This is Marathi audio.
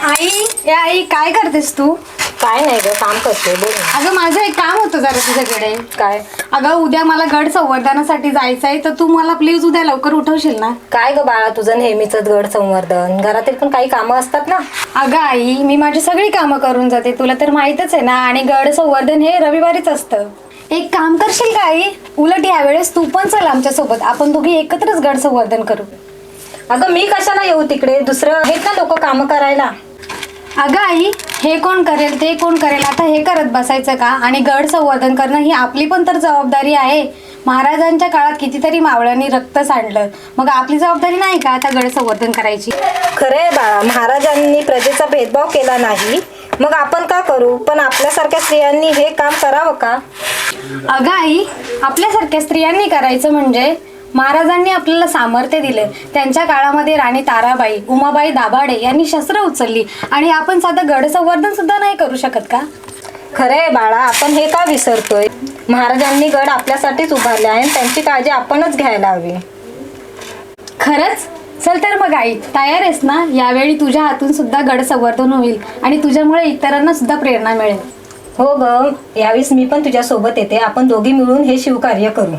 आई, या आई काय करतेस तू? काय नाही ग, काम करते. बोल ना. अगं माझं एक काम होतं जरा तुझ्याकडे. काय? अगं उद्या मला गड संवर्धनासाठी जायचंय, तर तू मला प्लीज उद्या लवकर उठवशील ना? काय ग बाळा, तुझं नेहमीच गड संवर्धन, घरातील पण काही कामं असतात ना. अगं आई, मी माझी सगळी कामं करून जाते, तुला तर माहीतच आहे ना. आणि गड संवर्धन हे रविवारीच असतं. एक काम करशील का आई? उलट यावेळेस तू पण चल आमच्या सोबत, आपण दोघी एकत्रच गड संवर्धन करू. अगं मी कशाला येऊ तिकडे, दुसरं आहेत ना लोक कामं करायला. अगं आई, हे कोण करेल ते कोण करेल, आता हे करत बसायचं का? आणि गड संवर्धन करणं ही आपली पण तर जबाबदारी आहे. महाराजांच्या काळात कितीतरी मावळ्यांनी रक्त सांडलं, मग आपली जबाबदारी नाही का आता गड संवर्धन करायची? खरंय बाळा, महाराजांनी प्रजेचा भेदभाव केला नाही, मग आपण का करू? पण आपल्यासारख्या स्त्रियांनी हे काम करावं का? अगं आई, आपल्यासारख्या स्त्रियांनी करायचं म्हणजे महाराजांनी आपल्याला सामर्थ्य दिले. त्यांच्या काळामध्ये राणी ताराबाई, उमाबाई दाभाडे यांनी शस्त्र उचलली, आणि आपण साधं गड संवर्धन सुद्धा नाही करू शकत का? खरंय बाळा, आपण हे का विसरतोय? महाराजांनी गड आपल्यासाठीच उभारले आहे, त्यांची काळजी आपणच घ्यायला हवी. खरंच? चल तर मग आई, तयार आहेस ना? यावेळी तुझ्या हातून सुद्धा गड संवर्धन होईल आणि तुझ्यामुळे इतरांना सुद्धा प्रेरणा मिळेल. हो ग, यावेळेस मी पण तुझ्या सोबत येते. आपण दोघी मिळून हे शिवकार्य करू.